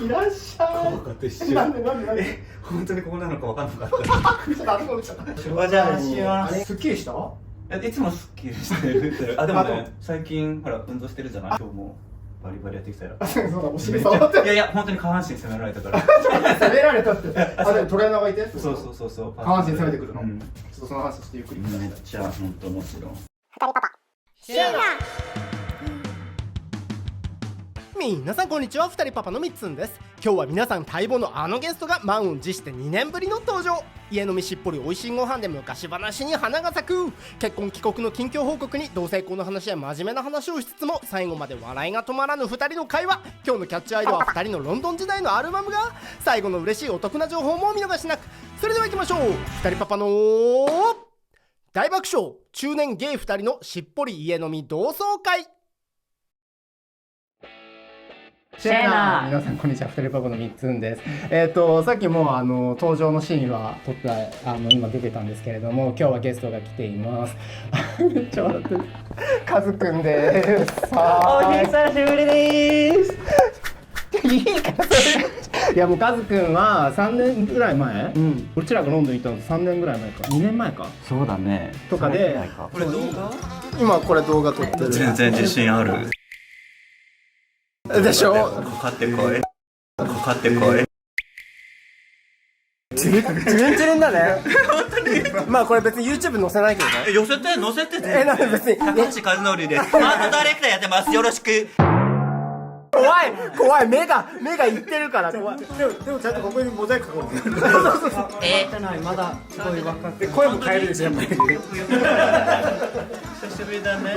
いらっしゃい。怖かった一瞬。なんで本当にここなのか分かんなかった。ちょっとあそこ来ちゃった。お邪魔します。すっきりした？いつもスッキリしてるって。あ、でもね、最近ほら運動してるじゃない。今日もバリバリやってきたよ。そうだ、お尻触って。いやいや、本当に下半身攻められたから。攻められたって。あ、でもトレーナーがいて。そう。下半身攻めてくるの。ちょうん、っとその話してゆっくり。めっちゃ本当もちろん。シェラ皆さんこんにちは、二人パパのみっつんです。今日は皆さん待望のあのゲストが満を持して2年ぶりの登場。家飲みしっぽり美味しいご飯で昔話に花が咲く。結婚帰国の近況報告に同性婚の話や真面目な話をしつつも最後まで笑いが止まらぬ2人の会話。今日のキャッチアイドは2人のロンドン時代のアルバムが最後の嬉しいお得な情報もお見逃しなく。それでは行きましょう。二人パパの大爆笑中年ゲイ2人のしっぽり家飲み同窓会。シェナ皆さんこんにちは、二人パパのみっつんです。さっきも登場のシーンは撮った今出てたんですけれども、今日はゲストが来ています。めっちゃ笑ってる。カズくんです。お久しぶりです。いいかそれ。いやもうカズくんは3年ぐらい前、うちらがロンドン行ったの3年ぐらい前か、2年前かそうだね。とかで、これ動画？今これ動画撮ってる。全然自信ある。でしょ。かかってこい。かかってこい。チルンチルンだね。本当に。まあこれ別に YouTube 載せないけどね。載せてなんで別に。高橋和則です。アートダイレクターやってます。よろしく。怖い目がいってるから怖い。でもちゃんとここにモザイクかこう。まだすごい分かって。声も変えるでしょやっぱり。久しぶりだね。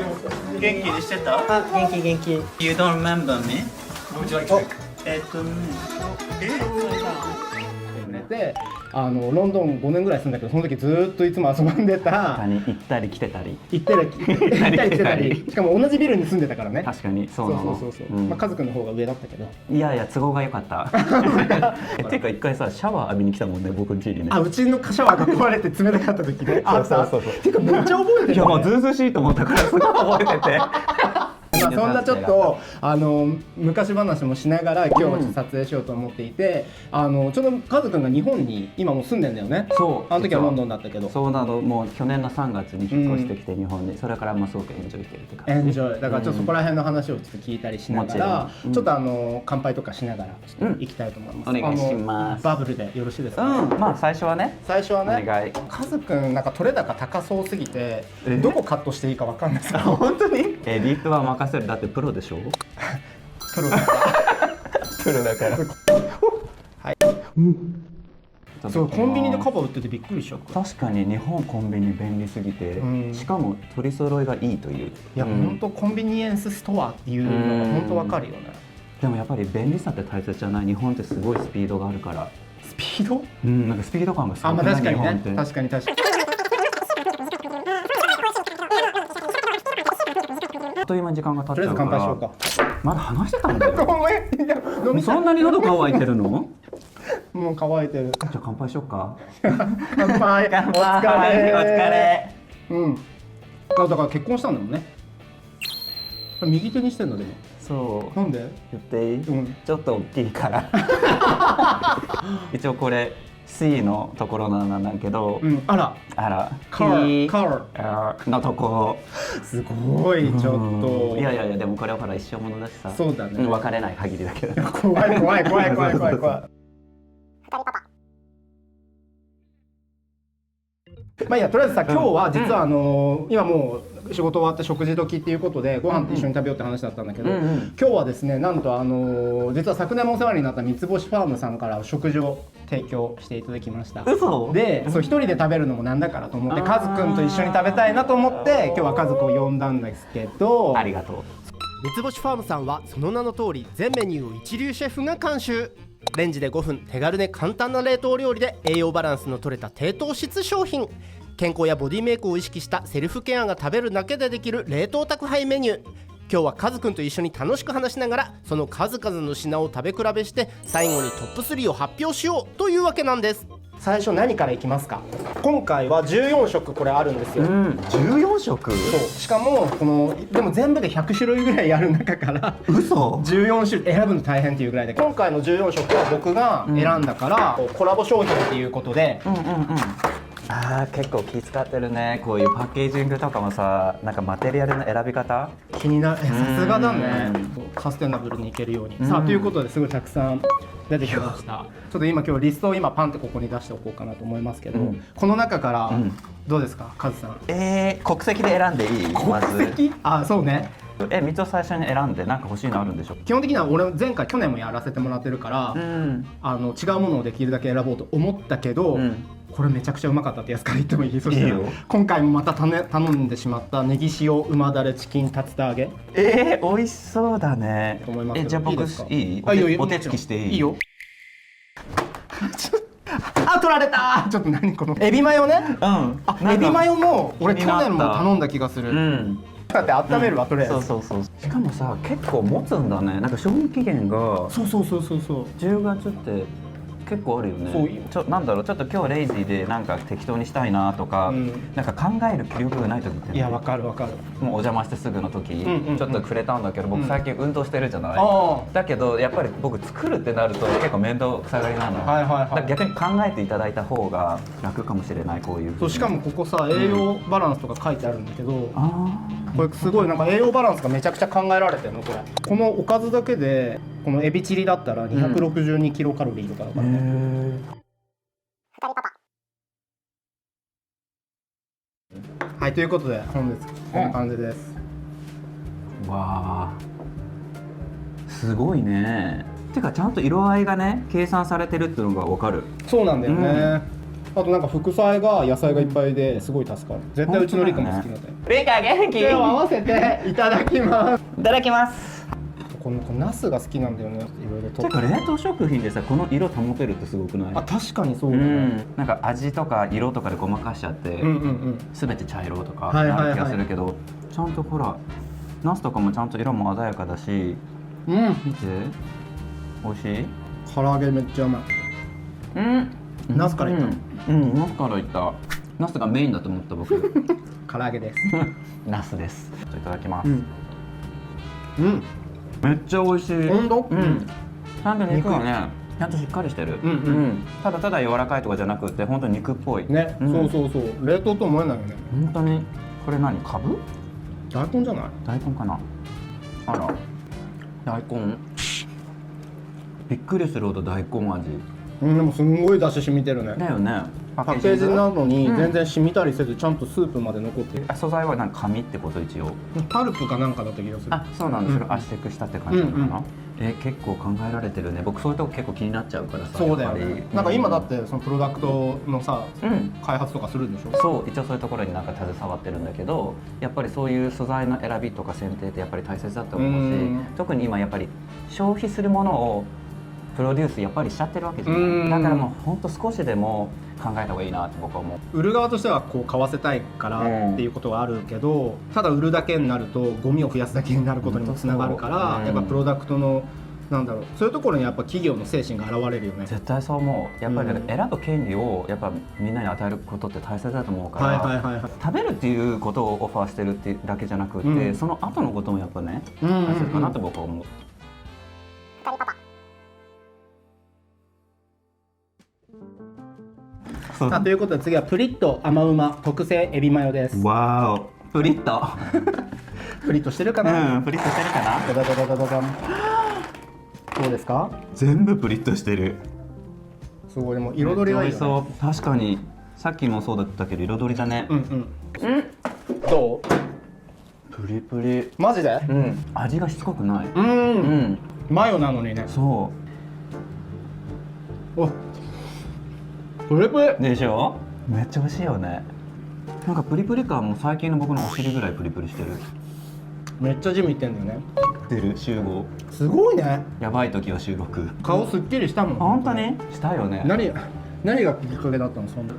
元気にしてた？元気。You don't remember me? で、ロンドン5年ぐらい住んだけど、その時ずーっといつも遊んでた。行ったり来てたり。行ったり来てたり。しかも同じビルに住んでたからね。確かにそうなの。そう。まあカズくんの方が上だったけど。いや都合が良かった。ていうか一回さシャワー浴びに来たもんね、僕ん家にね。あ、うちのシャワーが壊れて冷たかった時ね。そう。ていうかめっちゃ覚えてる。いやもうずうずうしいと思ったからすごい覚えてて。まあそんなちょっと昔話もしながら今日は撮影しようと思っていて、ちょうどカズくんが日本に今も住んでんだよね。そうあの時はロンドンだったけど。そうなの。もう去年の3月に引っ越してきて日本に、それからもうすごくエンジョイしてるって感じ。エンジョイだからちょっとそこら辺の話をちょっと聞いたりしながら、ちょっと乾杯とかしながらちょっと行きたいと思います。お願いします。バブルでよろしいですか？まあ最初はね。お願い。カカズくんなんか取れ高高そうすぎてどこカットしていいかわかんないです。本当に？エディットは任せる。だってプロでしょ。プロだから。プロだから。はい。そう、コンビニでカバー売っててびっくりしちゃった。確かに日本コンビニ便利すぎて、しかも取り揃いがいいという。いや、本当コンビニエンスストアっていうのが本当わかるよね。でもやっぱり便利さって大切じゃない？日本ってすごいスピードがあるから。スピード？なんかスピード感がすごい。まあ確かにね。確かに。あっという間に時間が経っちゃうから。とりあえず乾杯しようか。まだ話してたんだよ。ごめん。そんなに喉乾いてるの？もう乾いてる。じゃあ乾杯しようか。乾杯。お疲れ。だから結婚したんだもんね。右手にしてんのでも。そう。なんで？言っていい？ちょっと大きいから。一応これ C のところなんだけど。あら。カーのとこ。すごいちょっと。いやでもこれはほら一生ものだしさ。そうだね。別れない限りだけど。怖い。まあいや、とりあえずさ、今日は実は今もう仕事終わって食事時っていうことでご飯一緒に食べようって話だったんだけど、今日はですね、なんと実は昨年もお世話になった三つ星ファームさんから食事を提供していただきました。嘘？で、そう一人で食べるのもなんだからと思ってカズくんと一緒に食べたいなと思って今日はカズくんを呼んだんですけど。ありがとう。三つ星ファームさんはその名の通り全メニューを一流シェフが監修。レンジで5分、手軽で簡単な冷凍料理で栄養バランスの取れた低糖質商品。健康やボディメイクを意識したセルフケアが食べるだけでできる冷凍宅配メニュー。今日はカズくんと一緒に楽しく話しながらその数々の品を食べ比べして最後にトップ3を発表しようというわけなんです。最初何からいきますか？今回は14色これあるんですよ、14色。そうしかもこのでも全部で100種類ぐらいある中から嘘。14種類選ぶの大変っていうぐらいで、今回の14色は僕が選んだから、コラボ商品っていうことで、あー結構気使ってるね。こういうパッケージングとかもさ、なんかマテリアルの選び方気になる。さすがだね。サステナブルにいけるように。さあということですごいたくさん出てきました。ちょっと今リストを今パンってここに出しておこうかなと思いますけど、この中からどうですか、カズさん。国籍で選んでいい？まず。国籍？あ、そうね。3つを最初に選んでなんか欲しいのあるんでしょ？基本的には俺去年もやらせてもらってるから、違うものをできるだけ選ぼうと思ったけど、これめちゃくちゃうまかったってやつから言ってもいい？そしたら今回もまた頼んでしまったネギ塩旨だれチキン竜田揚げ。美味しそうだね。と思いますけど。じゃあ僕いい？お手つきしていい？いいよ。あ、取られた。ちょっと何このエビマヨね。エビマヨも俺去年も頼んだ気がする。だって温めるわ、とりあえず。そう。しかもさ、結構持つんだね。なんか賞味期限がそう10月って結構あるよね。なんだろう、ちょっと今日レイジーでなんか適当にしたいなとか、なんか考える気力がない時って、いや、わかる。もうお邪魔してすぐの時、ちょっとくれたんだけど、僕最近運動してるじゃない。だけどやっぱり僕作るってなると結構面倒くさがりなの。だから逆に考えていただいた方が楽かもしれない。こういうそう、しかもここさ、栄養バランスとか書いてあるんだけど、これすごいなんか栄養バランスがめちゃくちゃ考えられてるのこれ。このおかずだけでこのエビチリだったら262キロカロリーとかだからね。はい、ということで本日こんな感じです。わー、すごいね。てかちゃんと色合いがね計算されてるっていうのが分かる。そうなんだよね。あとなんか副菜が野菜がいっぱいですごい助かる。絶対うちのリカも好きなんだよ。リカ元気。手を合わせていただきます。いただきます。このナスが好きなんだよね。いろいろと。てか冷凍食品でさ、この色保てるってすごくない？あ、確かにそうだね。なんか味とか色とかでごまかしちゃって、全て茶色とかなる気がするけど、ちゃんとほらナスとかもちゃんと色も鮮やかだし、見て、美味しい？唐揚げめっちゃうまい。ナスからいった。ナスからいった。ナスがメインだと思った僕。唐揚げです。ナスです。いただきます。めっちゃ美味しい。本当？ちゃんと肉がね、ちゃんとしっかりしてる。ただただ柔らかいとかじゃなくて、本当に肉っぽい。ね、そう冷凍と思えないよね。本当に。これ何？カブ？大根じゃない？大根かな。あら、大根。びっくりするほど大根味。でもすんごい出汁染みてるね。だよね。パッケージなのに全然染みたりせずちゃんとスープまで残ってる。素材はなんか紙ってこと一応。パルプかなんかだった気がする。あ、そうなんですよ。圧縮したって感じなのかな。結構考えられてるね。僕そういうとこ結構気になっちゃうからさ。そうだよね。なんか今だってそのプロダクトのさ、開発とかするんでしょ。そう、一応そういうところになんか携わってるんだけど、やっぱりそういう素材の選びとか選定ってやっぱり大切だと思うし、特に今やっぱり消費するものをプロデュースやっぱりしちゃってるわけじゃない。だからもうほんと少しでも考えた方がいいなって僕は思う。売る側としてはこう買わせたいからっていうことはあるけど、ただ売るだけになるとゴミを増やすだけになることにもつながるから、やっぱプロダクトのなんだろう、そういうところにやっぱ企業の精神が現れるよね。絶対そう思う。やっぱり選ぶ権利をやっぱみんなに与えることって大切だと思うから、食べるっていうことをオファーしてるっていうだけじゃなくて、その後のこともやっぱね大切かなと僕は思う。ということで次はプリッと甘うま特製エビマヨです。わーお、プリッとプリッとしてるかな。プリッとしてるかな。ダダダダダダン。どうですか？全部プリッとしてる。すごい、でも彩りがいいよね。確かにさっきもそうだったけど彩りだね。どう？プリプリ。マジで？味がしつこくない。マヨなのにね。そう。お、プリプリでしょ。めっちゃ美味しいよね。なんかプリプリ感も最近の僕のお尻ぐらいプリプリしてる。めっちゃジム行ってんだよね。出る集合。すごいね。やばい時は収録。顔すっきりしたもん。本当にしたよね。何がきっかけだったの？そんな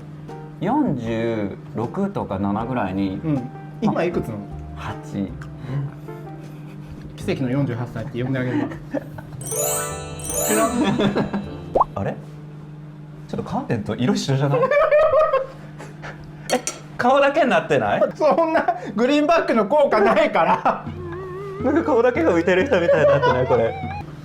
46とか7ぐらいに。今いくつなの？8。奇跡の48歳って呼んであげるわ。あれ？ちょっとカーテンと色一緒じゃない顔だけになってない？そんなグリーンバックの効果ないからなんか顔だけが浮いてる人みたいになってないこれ。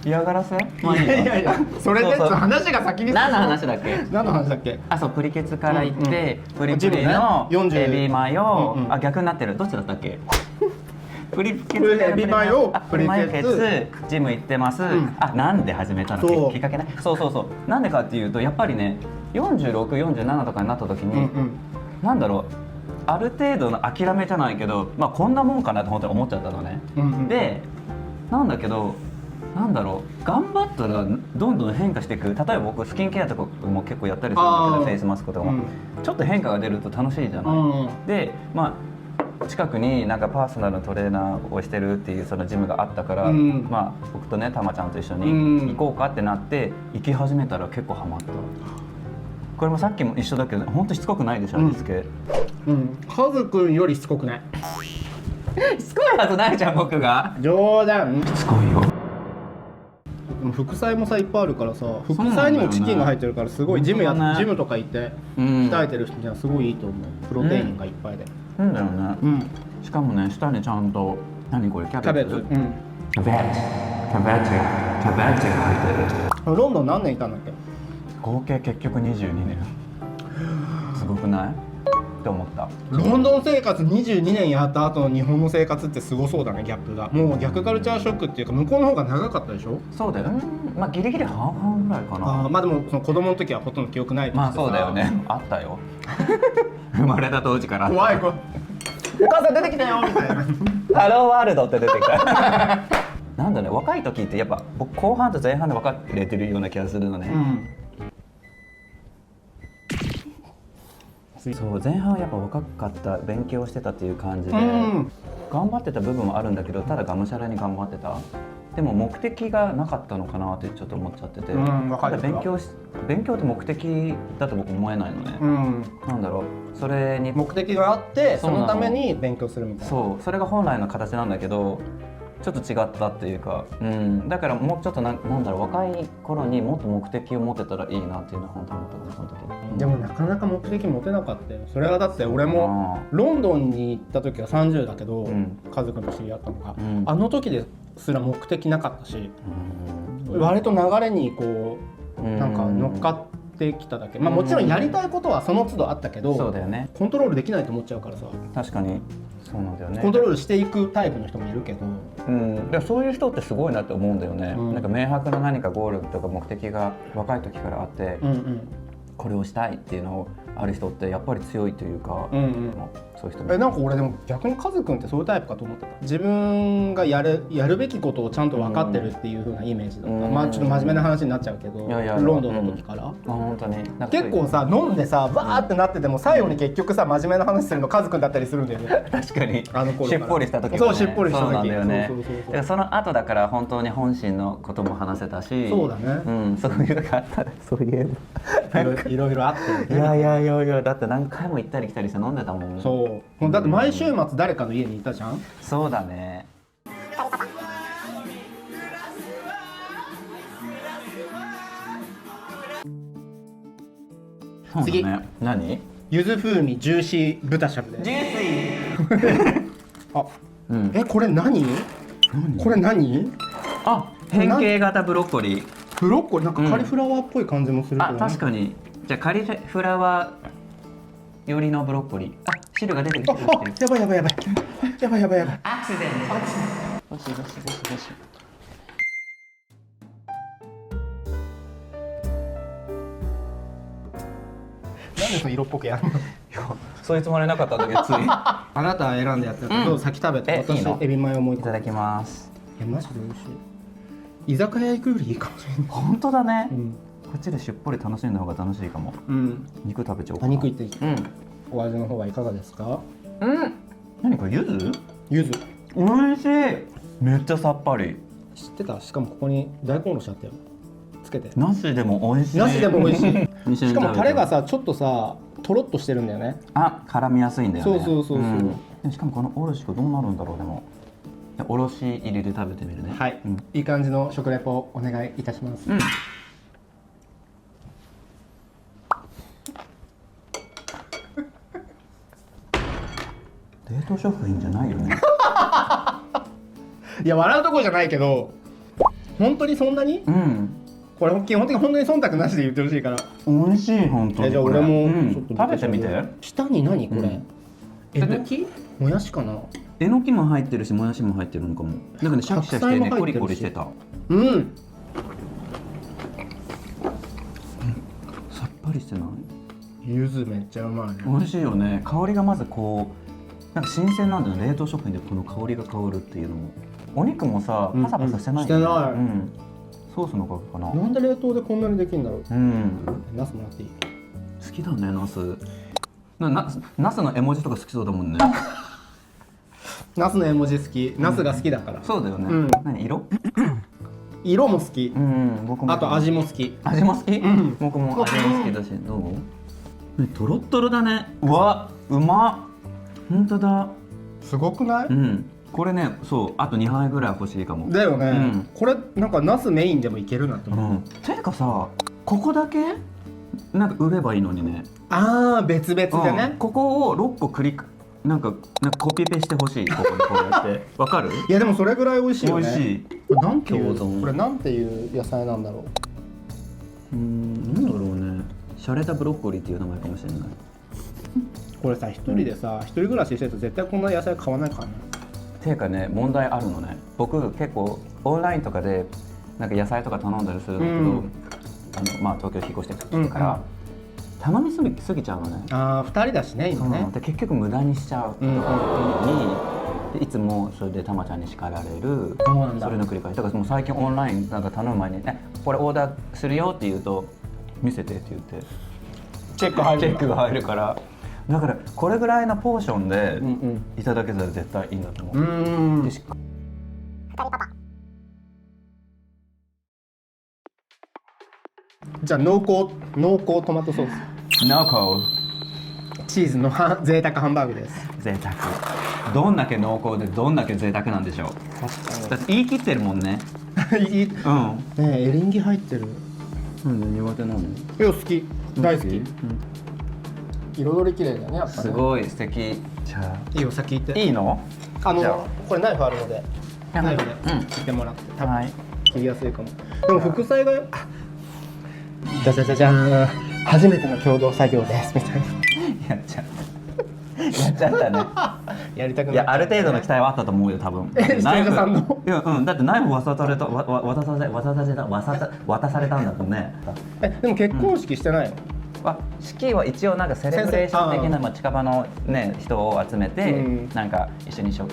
嫌がらせ？まあいいよ。いやいやそれでそうそう話が先に何の話だっけ？何の話だっけ？あ、そうプリケツから行って、うんプリプリのジムねエビマヨ、うんうんあ逆になってる。どっちだったっけ？プリケツエビマヨあプリマヨケプリツジム行ってます。んあなんで始めたの？そうきっかけね。そうそうそう。なんでかっていうとやっぱりね、46、47とかになった時に、なんだろう。ある程度の諦めじゃないけど、まあこんなもんかなと本当に思っちゃったのね。で、なんだけど。なんだろう頑張ったらどんどん変化していく。例えば僕スキンケアとかも結構やったりするんだけどフェイスマスクとかも、ちょっと変化が出ると楽しいじゃない、でまあ近くになんかパーソナルのトレーナーをしてるっていうそのジムがあったから、まあ僕とねたまちゃんと一緒に行こうかってなって行き始めたら結構ハマった。これもさっきも一緒だけど本当しつこくないでしょ味付け。カズくんよりしつこくない。しつこいはずないじゃん僕が。冗談。しつこいよ。副菜もさいっぱいあるからさ、副菜にもチキンが入ってるからすごいジムとか行って鍛えてる人にはすごいいいと思う。プロテインがいっぱいで。なんだよね。しかもね下にちゃんと何これキャベツ。キャベツが入ってる。ロンドン何年いたんだっけ？合計結局22年。すごくない？って思った。ロンドン生活22年やった後の日本の生活ってすごそうだね。ギャップがもう逆カルチャーショックっていうか向こうの方が長かったでしょ？そうだよ。まあギリギリ半々ぐらいかな。まあでもその子供の時はほとんど記憶ないまあそうだよね。あったよ。生まれた当時から怖い子。お母さん出てきたよみたいな。ハローワールドって出てきた。なんだね若い時ってやっぱ僕後半と前半で分かれてるような気がするのね。そう前半はやっぱ若かった勉強してたっていう感じで、頑張ってた部分もあるんだけどただがむしゃらに頑張ってた。でも目的がなかったのかなってちょっと思っちゃってて、ただ勉強って目的だと僕思えないのね。なんだろうそれに目的があってそのために勉強するみたいな。そうそれが本来の形なんだけどちょっと違ったっていうか、だからもうちょっとなんだろう若い頃にもっと目的を持てたらいいなっていうのは本当に思ったねその時。でもなかなか目的持てなかったよ。それはだって俺もロンドンに行った時は30だけど、家族と知り合ったのが、あの時ですら目的なかったし、割と流れにこうなんか乗っかってきただけ。まあもちろんやりたいことはその都度あったけど、そうだよね。コントロールできないと思っちゃうからさ。確かにそうなんだよね。コントロールしていくタイプの人もいるけど、でもそういう人ってすごいなって思うんだよね。なんか明白な何かゴールとか目的が若い時からあって、これをしたいっていうのをある人ってやっぱり強いというか、そういう人なんか俺でも逆にカズくんってそういうタイプかと思ってた。自分がやるべきことをちゃんと分かってるっていう風なイメージだった。まあちょっと真面目な話になっちゃうけど、ロンドンの時から。本当に結構さ飲んでさバーってなってても最後に結局さ真面目な話するのカズくんだったりするんだよね。確かにあの頃しっぽりした時はね。そうしっぽりした時。そうなんだよね。だからその後だから本当に本心のことも話せたし、そうだね。そういうのがあったらそういえばいろいろあって。いやだって何回も行ったり来たりして飲んでたもん。そうだって毎週末誰かの家にいたじゃん。そうだね。次何？柚子風味ジューシー豚しゃぶです。ジューシー。あ、これ何？これ何？あ、変形型ブロッコリー。ブロッコリーなんかカリフラワーっぽい感じもするけどね。確かに。じゃあカリフラワー寄りのブロッコリー。あ、汁が出てきてる。やばい。アクシデント。よし。なんでその色っぽくやるの？そういうつもりなかったんだけどつい。あなた選んでやったけど先食べて。私エビマヨもいただきます。マジで美味しい。居酒屋行くよりいいかもしれない。本当だね。こっちでしっぽり楽しんだ方が楽しいかも。肉食べちゃおうかな。肉いっていい？お味の方はいかがですか？何これ柚子？柚子。美味しい。めっちゃさっぱり。知ってた？しかもここに大根おろしあったよ。つけて。なしでも美味しい。なしでも美味しい。しかもタレがさちょっとさとろっとしてるんだよね。あ、絡みやすいんだよね。そう。しかもこのおろしがどうなるんだろうでも。おろし入りで食べてみるね。はい。いい感じの食レポお願いいたします。凍食品じゃないよね。いや笑うとこじゃないけど本当にそんなにうん。これ基本的に本当に忖度なしで言ってほしいから。美味しい本当に。じゃあ俺もうんちょっと食べてみて。下に何これ、うんえのきもやしかな。えのきも入ってるしもやしも入ってるのかも。なんかねシャキシャキしてねコリコリしてた。うんさっぱりしてない？柚子めっちゃうまいね。美味しいよね。香りがまずこうなんか新鮮なんだよね。冷凍食品でこの香りが香るっていうのも。お肉もさパサパサしてないよね。してないうんソースのおかげかな。なんで冷凍でこんなにできるんだろう。うんナスもらっていい？好きだねナス。ナスの絵文字とか好きそうだもんね。ナスの絵文字好き。ナスが好きだから。そうだよね。うん何色？色も好き。僕も。あと味も好き。味も好き？ん僕も味も好きだし。どう？ねトロットロだね。うわうまっ。本当だ。すごくない？これねそうあと2杯ぐらい欲しいかも。だよね、うんこれなんかナスメインでもいけるなと思う、ていうかさここだけなんか売ればいいのにね。ああ別々でね、ここを6個クリックなんかコピペしてほしい。ここにこうやってわかる？いやでもそれぐらい美味しいよね。美味しい。これなんていう共存これなんていう野菜なんだろう。なんだろうね。シャレたブロッコリーっていう名前かもしれない。これさ一人でさ一人暮らししてると絶対こんな野菜買わないからね。ていうかね問題あるのね。僕結構オンラインとかでなんか野菜とか頼んだりするんだけど、東京引っ越してきたから、頼みすぎちゃうのね。ああ2人だしね今ね。で結局無駄にしちゃうのに、でいつもそれでたまちゃんに叱られる。そうなんだ。それの繰り返しだからもう最近オンラインなんか頼む前にこれオーダーするよって言うと見せてって言ってチェック入る。チェックが入るから。だからこれぐらいのポーションでいただけたら絶対いいんだと思う。でじゃあ濃厚トマトソー濃スチーズの贅沢ハンバーグです。厚贅沢。どんだけ濃厚でどんだけ贅沢なんでしょう。だって言い切ってるもんね。いいねえエリンギ入ってる。なんで苦手なの？いや好き大好き。彩り綺麗だよねやっぱね。すごい素敵。じゃあいいよ先行っていいの？こじゃあれナイフあるのでナイフで切ってもらって多分切りやすいかも。でも副菜がじゃじゃじゃじゃーん初めての共同作業ですみたいなやっちゃったね。やりたくない。いやある程度の期待はあったと思うよ多分。視聴者さんのいやだってナイフ渡されたんだもんね。でも結婚式してないの？式は一応なんかセレブレーション的な近場のね人を集めてなんか一緒にな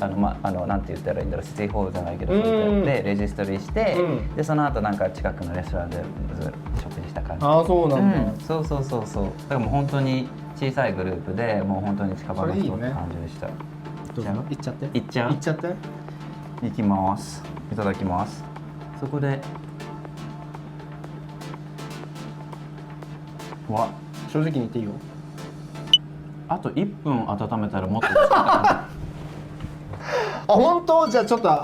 んて言ったらいいんだろうステイホールじゃないけどそうやってレジストリーしてでその後なんか近くのレストランで食事した感じ。ああそうなんだ。そうだからもう本当に小さいグループでもう本当に近場の人って感じでした。どうぞ行っちゃって。行っちゃう？行っちゃって。いきます。いただきます。そこで正直に言っていいよ。あと1分温めたらもっと美味しかった。あ本当？じゃあちょっとも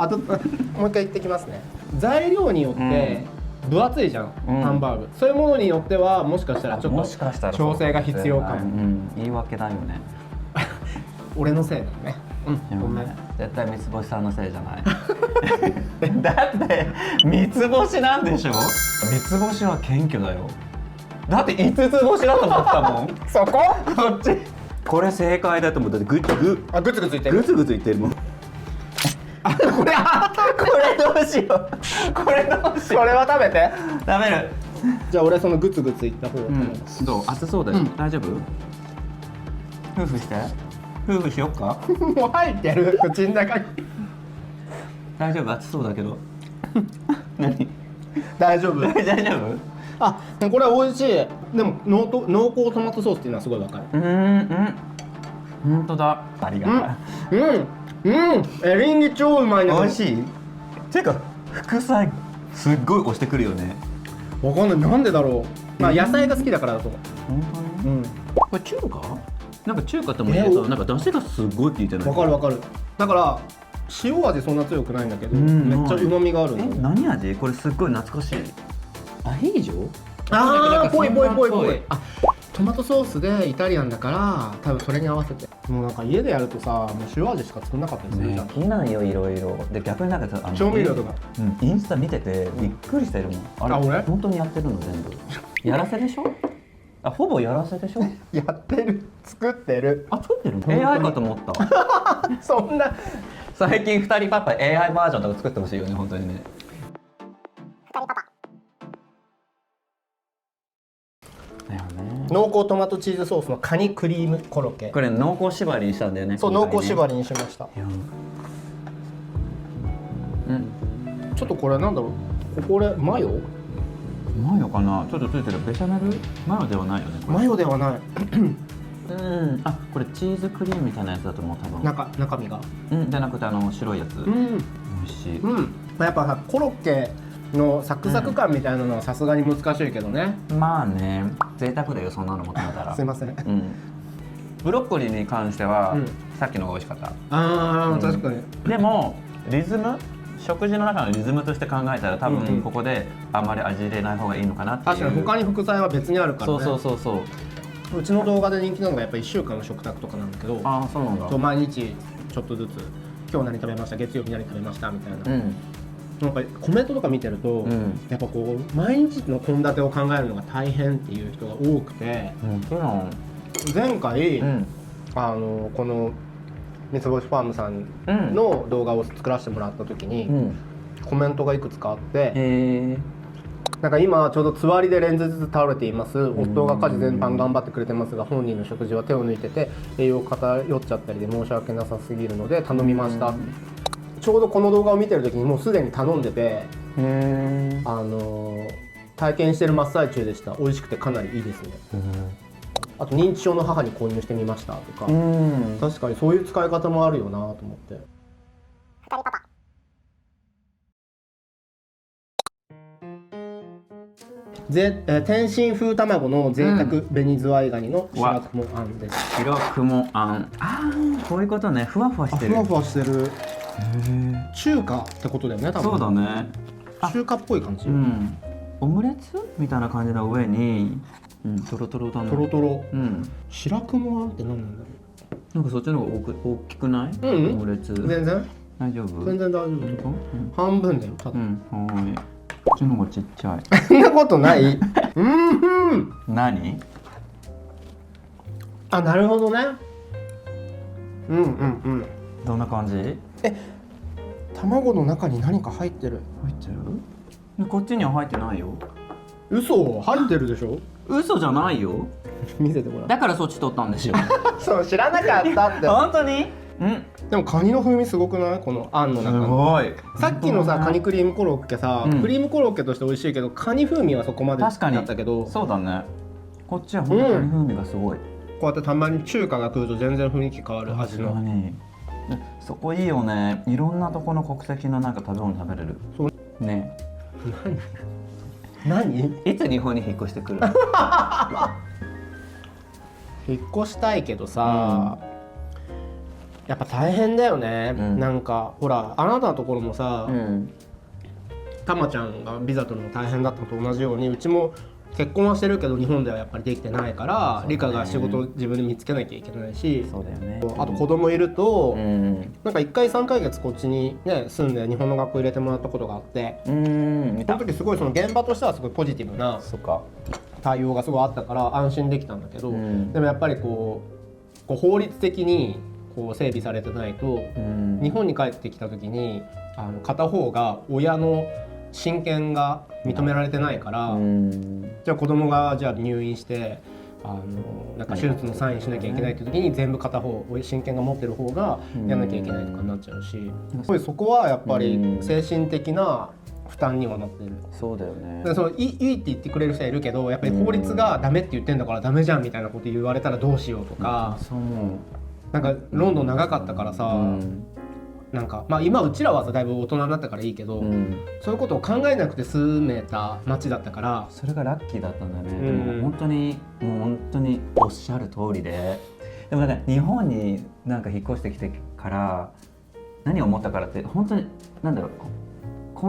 う一回言ってきますね。材料によって分厚いじゃん、ハンバーグ。そういうものによってはもしかしたらちょっと調整が必要かも。言い訳だよね。俺のせいだよね。ごめん。絶対三つ星さんのせいじゃない。だって三つ星なんでしょ。三つ星は謙虚だよ。だって五つ星だと思ったもん。そこ？こっち。これ正解だと思った。グツグツグツいってる。グツグツいってるもん。これどうしよう。これは食べて。食べる。じゃあ俺そのグツグツいった方を。どう？熱そうだよ。大丈夫？夫婦して。夫婦しよっか。もう入ってる口の中に。大丈夫？熱そうだけど。何？大丈夫？大丈夫？あ、これ美味しい。でも濃厚トマトソースっていうのはすごいわかる。本当だ。ありがたい。エリンギ超うまいね。美味しい。ていうか副菜すっごい押してくるよね。わかんないなんでだろう。まあ野菜が好きだからだと思う。本当に？これ中華？なんか中華ってもいいけど、なんか出汁がすごい効いてない。わかる。だから塩味そんな強くないんだけど、めっちゃ旨味があるんだよ。何味？これすっごい懐かしい。アヒージョ？ぽい。あ、トマトソースでイタリアンだから多分それに合わせて。もうなんか家でやるとさ、もう塩味しか作んなかったりするじゃん、ね、いないよいろいろで逆になんかさ調味料とか、インスタ見ててびっくりしてるもん。あれ俺本当にやってるの全部やらせでしょ。あ、ほぼやらせでしょ。やってる、作ってる。あ、作ってるの AI かと思ったそんな最近2人パパ AI バージョンとか作ってほしいよね本当にね。だよね。濃厚トマトチーズソースのカニクリームコロッケ。これ濃厚縛りにしたんだよね。そう、今回ね濃厚縛りにしました。いやうんちょっとこれなんだろう、これマヨ？マヨかな。ちょっとついてる。ベシャメルマヨではないよねこれ。マヨではない。うんあ、これチーズクリームみたいなやつだと思う多分。中身が。じゃなくて白いやつ。美味しい。まあやっぱさコロッケのサクサク感みたいなのはさすがに難しいけどね。まあね、贅沢だよそんなの求めたら。すいません。ブロッコリーに関しては、うんさっきのが美味しかった。ああ、確かに。でもリズム、食事の中のリズムとして考えたら多分ここであまり味入れない方がいいのかなっていう。確かに他に副菜は別にあるからね。そううちの動画で人気なのがやっぱ1週間の食卓とかなんだけど、ああそうなんだ。毎日ちょっとずつ今日何食べました、月曜日何食べましたみたいな。なんかコメントとか見てると、やっぱこう毎日の献立を考えるのが大変っていう人が多くて、前回、この三つ星ファームさんの動画を作らせてもらった時に、コメントがいくつかあって、なんか今ちょうどつわりでレンズずつ倒れています、夫が家事全般頑張ってくれてますが本人の食事は手を抜いてて栄養偏っちゃったりで申し訳なさすぎるので頼みました、ちょうどこの動画を見てる時にもうすでに頼んでて、体験してる真っ最中でした。美味しくてかなりいいですね。あと認知症の母に購入してみましたとか、確かにそういう使い方もあるよなと思って。天津風卵の贅沢紅ズワイガニの白雲あんです。白雲あん。こういうことね。ふわふわしてる。ふわふわしてる。中華ってことだよね多分。そうだね。中華っぽい感じ。オムレツみたいな感じの上に、トロトロだね。トロトロ。白雲あんって何なんだろう。なんかそっちの方が大きくない？オムレツ。全然大丈夫？全然大丈夫。半分だよ多分。はい。こっちの方がちっちゃい。そんなことない。何？あ、なるほどね。どんな感じ？卵の中に何か入ってる。入ってる？こっちには入ってないよ。嘘？入ってるでしょ？嘘じゃないよ。見せてもらう。だからそっち取ったんですよ。そう、知らなかったって。本当に？でもカニの風味すごくない？このあんの中に。すごい。さっきのさカニクリームコロッケさ、クリームコロッケとして美味しいけどカニ風味はそこまでだったけど、そうだね。こっちは本当に風味がすごい。こうやってたまに中華が来ると全然雰囲気変わる味の。そこいいよね。いろんなとこの国籍のなんか食べ物食べれる。そうね。何？いつ日本に引っ越してくる？引っ越したいけどさ、やっぱ大変だよね。なんかほらあなたのところもさ、たまちゃんがビザ取るの大変だったのと同じように、うちも結婚はしてるけど日本ではやっぱりできてないから、リカが仕事を自分で見つけなきゃいけないし、そうだよね。あと子供いると、なんか1回3ヶ月こっちにね住んで日本の学校入れてもらったことがあって、その時すごいその現場としてはすごいポジティブな対応がすごいあったから安心できたんだけど、でもやっぱりこう法律的にこう整備されてないと、日本に帰ってきた時に片方が親の親権が認められてないから、じゃあ子供がじゃあ入院してなんか手術のサインしなきゃいけないって時に全部片方親権が持ってる方がやんなきゃいけないとかになっちゃうし、そこはやっぱり精神的な負担にはなってる。そうだよね。そのいいって言ってくれる人はいるけど、やっぱり法律がダメって言ってんだからダメじゃんみたいなこと言われたらどうしようとか、なんかロンドン長かったからさ、なんかまあ今うちらはさだいぶ大人になったからいいけど、そういうことを考えなくて済めた街だったから、それがラッキーだったんだね。でも本当にもう本当におっしゃる通りで、でもなんか日本になんか引っ越してきてから何を思ったからって、本当になんだろう、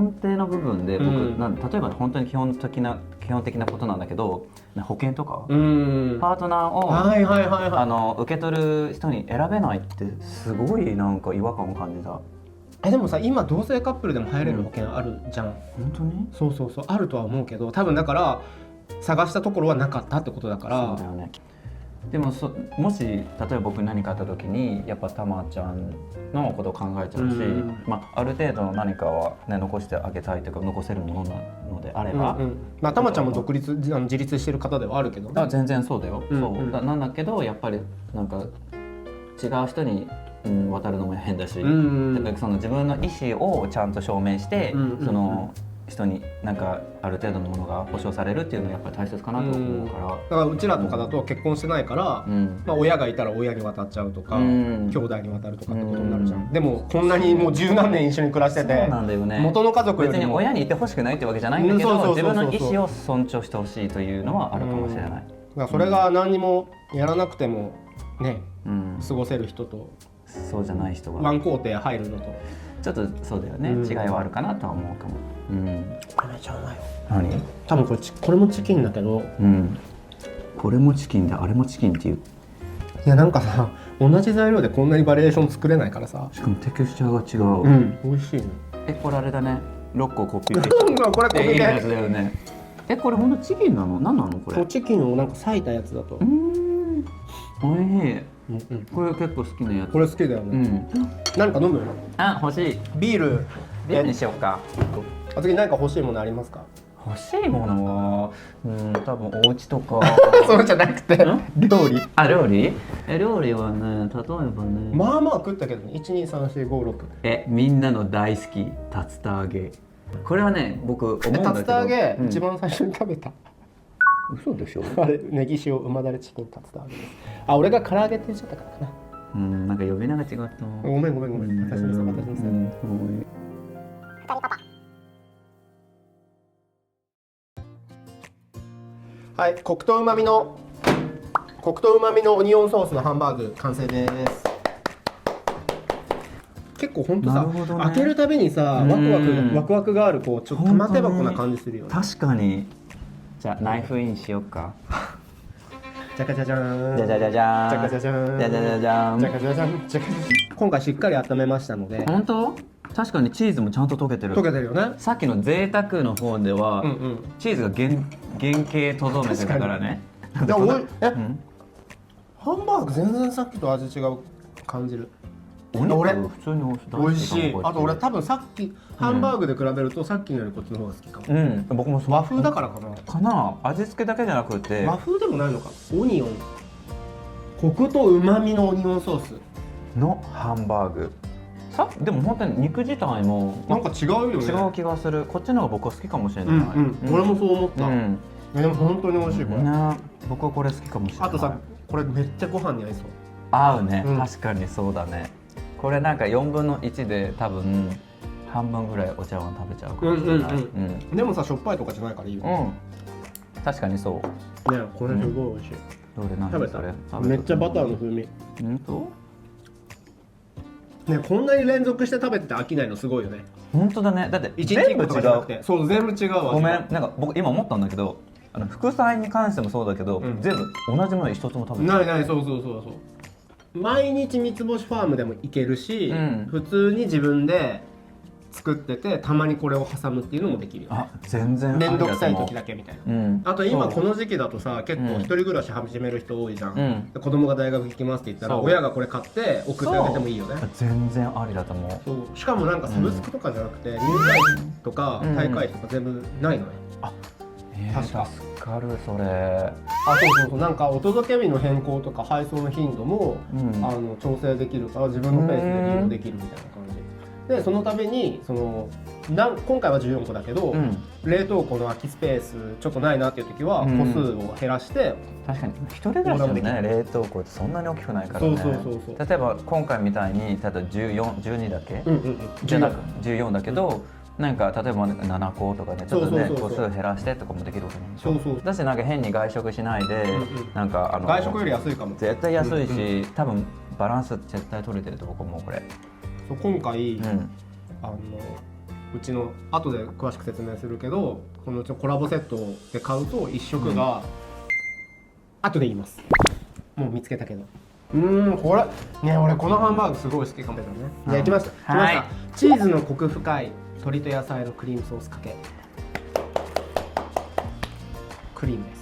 根底の部分で僕、例えば本当に基本的なことなんだけど、保険とか、うんパートナーを、はいはいはいはい受け取る人に選べないってすごいなんか違和感を感じた。でもさ今同性カップルでも入れる保険あるじゃん、本当に？そうそうそうあるとは思うけど多分だから探したところはなかったってことだからそうだよね。でももし例えば僕何かあった時にやっぱたまちゃんのことを考えちゃうし、ある程度何かは、ね、残してあげたいというか残せるものなのであれば、たまちゃんも自立してる方ではあるけど、全然そうだよ、なんだけどやっぱりなんか違う人に、渡るのも変だし、だからその自分の意思をちゃんと証明して、その人になんかある程度のものが保証されるっていうのはやっぱり大切かなと思うから、だからうちらとかだと結婚してないから、親がいたら親に渡っちゃうとか、兄弟に渡るとかってことになるじゃん。でもこんなにもう十何年一緒に暮らしてて、そうなんだよね、元の家族よりも別に親にいてほしくないってわけじゃないんだけど、自分の意思を尊重してほしいというのはあるかもしれない。だからそれが何にもやらなくてもね、過ごせる人とそうじゃない人がワン工程入るのとちょっとそうだよね、違いはあるかなとは思うかも。これめちゃうまいよ。何？多分これもチキンだけど、これもチキンであれもチキンっていう。いやなんかさ同じ材料でこんなにバリエーション作れないからさ、しかもテクスチャーが違う。美味しいね。これあれだね、6個コピーペーストこれコピーいいやつだよね。これほんとチキンなの？何なのこれ？チキンをなんか裂いたやつだと。おいしい。これ結構好きなやつ。これ好きだよね。何か飲む？欲しい。ビールにしようか。次何か欲しいものありますか？欲しいものは多分お家とかそうじゃなくて料理。料理？料理はね、例えばね、まあまあ食ったけどね。12345みんなの大好き竜田揚げ。これはね僕思うんだけど、竜田揚げ一番最初に食べた。嘘でしょ？あれネギ塩旨だれチキン竜田揚げです。俺が唐揚げって言っちゃったからかな。なんか呼び名が違った。ごめん。私のせい。はい、コクとうまみのオニオンソースのハンバーグ完成です。結構ほんとさ、開けるたびにさワクワクがある、こうちょっと玉手箱な感じするよね。確かに。じゃあナイフインしようか。じゃかじゃじゃーん。じゃじゃじゃじゃーん。じゃかじゃじゃーん。じゃじゃじゃじゃーん。じゃかじゃじゃん。今回しっかり温めましたので。本当？確かにチーズもちゃんと溶けてる。溶けてるよね。さっきの贅沢の方では、チーズが原型とどめてたからね。ハンバーグ全然さっきと味違う感じる。俺普通に美味しい。あと俺多分さっきハンバーグで比べるとさっきのよりこっちの方が好きかも。僕も和風だからかな。味付けだけじゃなくて和風でもないのか。オニオン、コクと旨味のオニオンソースのハンバーグ。でも本当に肉自体もなんか違うよね。違う気がする。こっちの方が僕は好きかもしれない。俺もそう思った。でも本当に美味しいこれ。僕はこれ好きかもしれない。あとさ、これめっちゃご飯に合いそう。合うね。確かにそうだね。これなんか4分の1で多分半分ぐらいお茶碗食べちゃうかもしれない。でもさ、しょっぱいとかじゃないからいいよね。確かにそう。ね、これすごい美味しい。どれ何？食べた？めっちゃバターの風味。ね、こんなに連続して食べてて飽きないのすごいよね。本当だね。だって全部違う。そう、全部違うわ。ごめん、なんか僕今思ったんだけど、副菜に関してもそうだけど、全部同じもの一つも食べてない。そう。毎日三つ星ファームでもいけるし、普通に自分で作っててたまにこれを挟むっていうのもできるよね。全然面倒くさい時だけみたいな。あと今この時期だとさ、結構一人暮らし始める人多いじゃん。子供が大学行きますって言ったら親がこれ買って送ってあげてもいいよね。全然ありだと思う。しかもなんかサブスクとかじゃなくて入会費とか大会費とか全部ないのね。確か。助かるそれ。そうなんかお届け日の変更とか配送の頻度も調整できるから自分のペースで利用できるみたいな感じで、そのために今回は14個だけど、冷凍庫の空きスペースちょっとないなっていう時は個数を減らして、確かに一人暮らしでもね、冷凍庫ってそんなに大きくないからね。例えば今回みたいに例えば12だけじゃなく14だけど、なんか例えば7個とかね、ちょっとね個数減らしてとかもできるわけなんでしょ。だしなんか変に外食しないで、なんか外食より安いかも。絶対安いし、多分バランス絶対取れてると僕思うこれ。今回うちの後で詳しく説明するけど、このコラボセットで買うと1食が後で言います。もう見つけたけど。これね、俺このハンバーグすごい好きかもね。じゃあ行きました。来ました。チーズのコク深い鶏と野菜のクリームソースかけ。クリームです。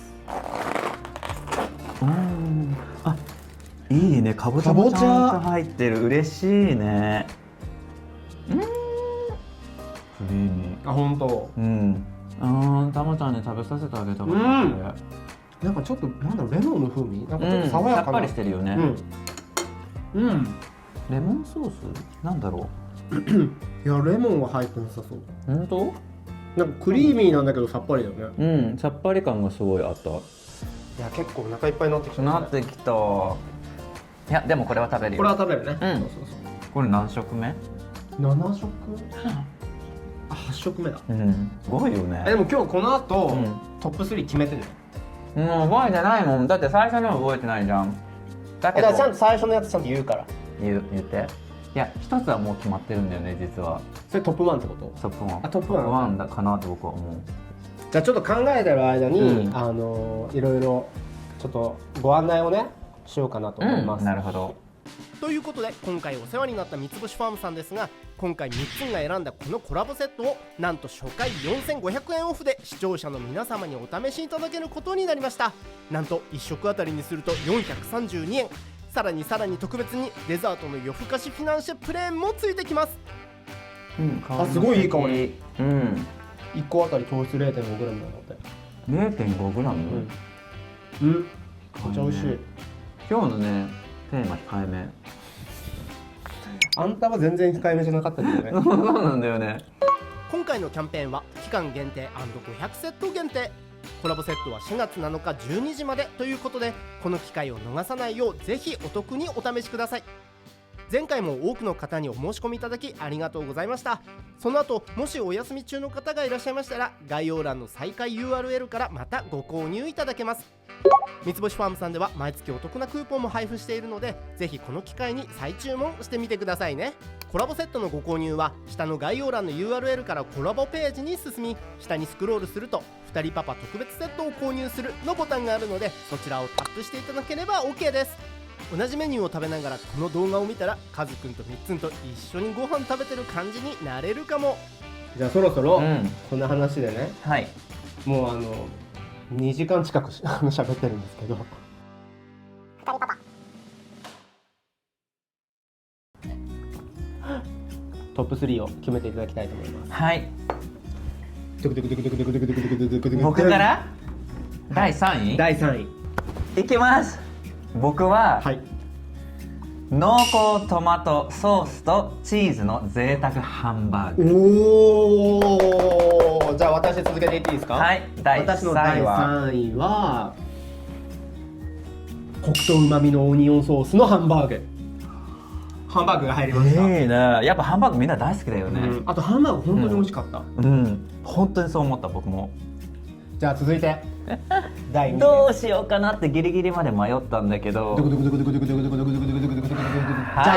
あ、いいね。かぼちゃもちゃんと入ってる。嬉しいね。クリーミー。あ、本当。たまちゃんに食べさせてあげたかった。なんかちょっとなんだろう、レモンの風味、なんかちょっと爽やかな、さっぱりしてるよね。レモンソースなんだろう。いや、レモンは入ってなさそう。本当？なんかクリーミーなんだけどさっぱりだよね。さっぱり感がすごいあった。いや、結構お腹いっぱいになってきた、なってきた。いや、でもこれは食べるよ。これは食べるね。そう。これ何食目？7食？あ、8食目だ。すごいよね。でも今日この後、トップ3決めてるよ。もう覚えてないもん。だって最初の覚えてないじゃん。だけどちゃんと最初のやつちゃんと言うから。言って。いや、一つはもう決まってるんだよね、実は。それトップ1ってこと？トップ1。トップ1だかなって僕は思う。じゃあちょっと考えてる間に、いろいろちょっとご案内をねしようかなと思います。なるほど。ということで今回お世話になった三つ星ファームさんですが、今回3つが選んだこのコラボセットをなんと初回4500円オフで視聴者の皆様にお試しいただけることになりました。なんと1食あたりにすると432円、さらに特別にデザートの夜更かしフィナンシェプレーンもついてきます。あ、すごいいい香り。1個あたり糖質 0.5g なので 0.5g？ めっちゃ美味しい。今日のねテーマ控えめ。あんたは全然控えめじゃなかったけどね。そうなんだよね。今回のキャンペーンは期間限定&500セット限定。コラボセットは4月7日12時までということで、この機会を逃さないようぜひお得にお試しください。前回も多くの方にお申し込みいただきありがとうございました。その後もしお休み中の方がいらっしゃいましたら、概要欄の再開 URL からまたご購入いただけます。三つ星ファームさんでは毎月お得なクーポンも配布しているので、ぜひこの機会に再注文してみてくださいね。コラボセットのご購入は下の概要欄の URL からコラボページに進み、下にスクロールすると2人パパ特別セットを購入するのボタンがあるので、そちらをタップしていただければ OK です。同じメニューを食べながらこの動画を見たら、カズくんとみっつんと一緒にご飯食べてる感じになれるかも。じゃあそろそろ、こんな話でね、もう2時間近く喋ってるんですけど、トップ3を決めていただきたいと思います。はい。僕から第3位。第3位いきます。僕は、濃厚トマトソースとチーズの贅沢ハンバーグ。おお、じゃあ私続けていっていいですか？はい。私の第3位はコクとうまみのオニオンソースのハンバーグ。ハンバーグが入りました。いいね。やっぱハンバーグみんな大好きだよね。あとハンバーグ本当に美味しかった。本当にそう思った僕も。じゃあ続いて第2位。どうしようかなってギリギリまで迷ったんだけど。は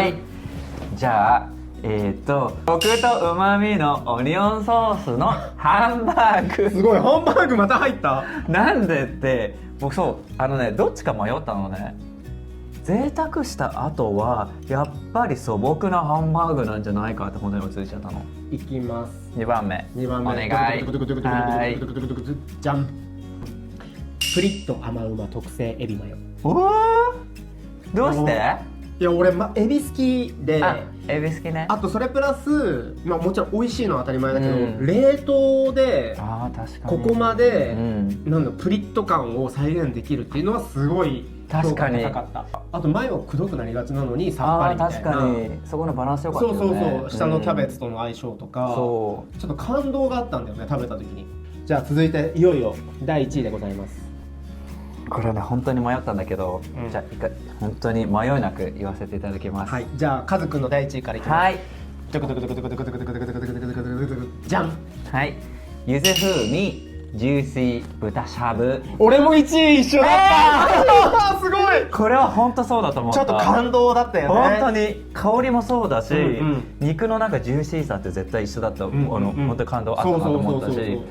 い。じゃあコクとうまみのオニオンソースのハンバーグ。すごい、ハンバーグまた入った。なんでって僕どっちか迷ったのね。贅沢した後はやっぱり素朴なハンバーグなんじゃないかって本当に落ち着いちゃったの。いきます。2番目お願い。じゃん。プリッと甘うま特製エビマヨ。どうして？いや俺、エビ好きで。エビ好きね。あとそれプラス、もちろん美味しいのは当たり前だけど、冷凍でここまで、プリッと感を再現できるっていうのはすごい評価高かった。あと前はくどくなりがちなのにさっぱりみたいな。確かにそこのバランス良かったよね。そう下のキャベツとの相性とか、ちょっと感動があったんだよね、食べた時に。じゃあ続いていよいよ第1位でございます。これはね本当に迷ったんだけど、じゃあ本当に迷いなく言わせていただきます。じゃあカズくんの第1位からいきます。じゃん。はい。ゆず風味ジューシー豚しゃぶ。俺も1位一緒だった、すごい。これは本当そうだと思った。ちょっと感動だったよね。本当に香りもそうだし、うん肉のなんかジューシーさって絶対一緒だった、んうん本当に感動あったなと思ったし、そうそうそうそ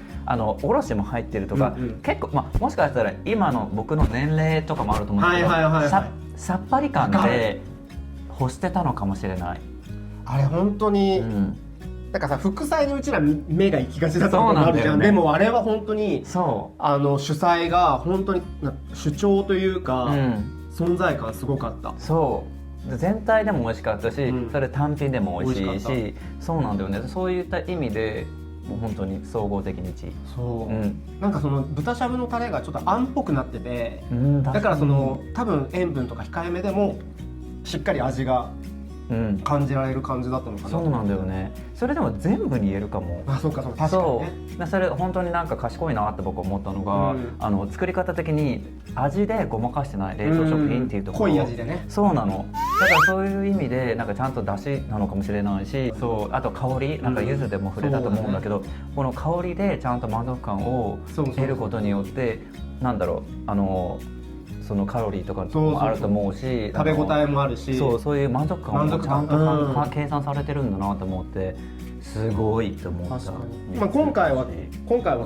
うおろしも入ってるとか、うんうん結構、もしかしたら今の僕の年齢とかもあると思うんですけど、はいはいはいはいさっぱり感で欲してたのかもしれない。あれ本当に、うんなんかさ副菜にうちら目が行きがちだったところもあるじゃん。そうなんだよねでもあれは本当にそ主催が本当に主張というか、う、存在感すごかった。そう全体でも美味しかったし、うんそれ単品でも美味しい美味しかっし、そうなんだよね。そういった意味でもう本当に総合的に1位。そう、うんなんかその豚しゃぶのタレがちょっとあんっぽくなってて、うん、だからその多分塩分とか控えめでもしっかり味がうん感じられる感じだったのかな。そうなんだよね。それでも全部に言えるかも。あ、そうかそうか、確かにね。そうそれ本当になんか賢いなって僕思ったのが、作り方的に味でごまかしてない冷凍食品っていうところ、濃い味でね。そうなの。だからそういう意味でなんかちゃんと出汁なのかもしれないし、そうあと香りなんか柚子でも触れたと思うんだけど、この香りでちゃんと満足感を得ることによってなんだろうそのカロリーとかもあると思うし、食べ応えもあるし、そういう満足感もちゃんと満足感計算されてるんだなと思ってすごいと思った。確かに。まあ今回は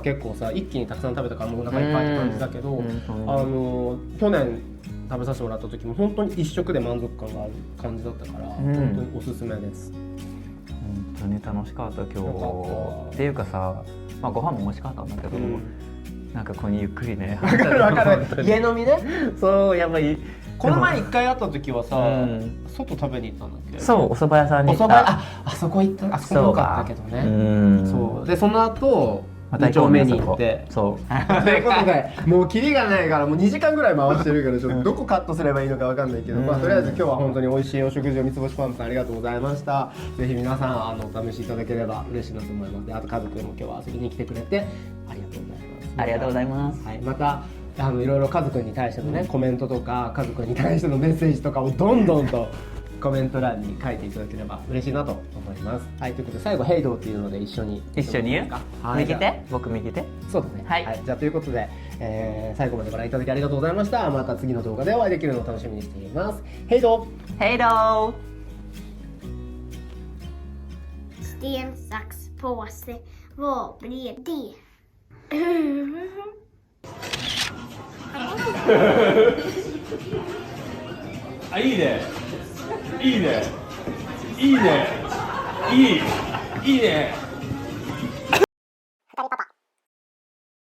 結構さ一気にたくさん食べたからもうお腹いっぱいって感じだけど、去年食べさせてもらった時も本当に一食で満足感がある感じだったから、本当におすすめです。本当に楽しかった今日。っていうかさ、ご飯も美味しかったんだけど、なんかここにゆっくりね。わかるわかる。家飲みね。そうやっぱりこの前一回会った時はさ、外食べに行ったんだっけ？そうお蕎麦屋さんに行った。あそこ行った。あそこも良かったけどね。そうでその後また2丁目に行って。そうということでもうキリがないからもう2時間ぐらい回してるからちょっとどこカットすればいいのかわかんないけど、とりあえず今日は本当に美味しいお食事を三つ星ファームさんありがとうございました。ぜひ皆さんお試しいただければ嬉しいなと思います。であと家族も今日は遊びに来てくれてありがとうございます。ありがとうございます。はい、またいろいろ家族に対してのね、コメントとか家族に対してのメッセージとかをどんどんとコメント欄に書いていただければ嬉しいなと思います。はい、ということで最後ヘイドーっていうので一緒に言う？右手？僕右手？そうですね。はい。じゃあということで、最後までご覧いただきありがとうございました。また次の動画でお会いできるのを楽しみにしています。ヘイドー。ヘイドー。Sten, sax, påse. Vad blir det? Ah, いいねいいねいいねいいいいね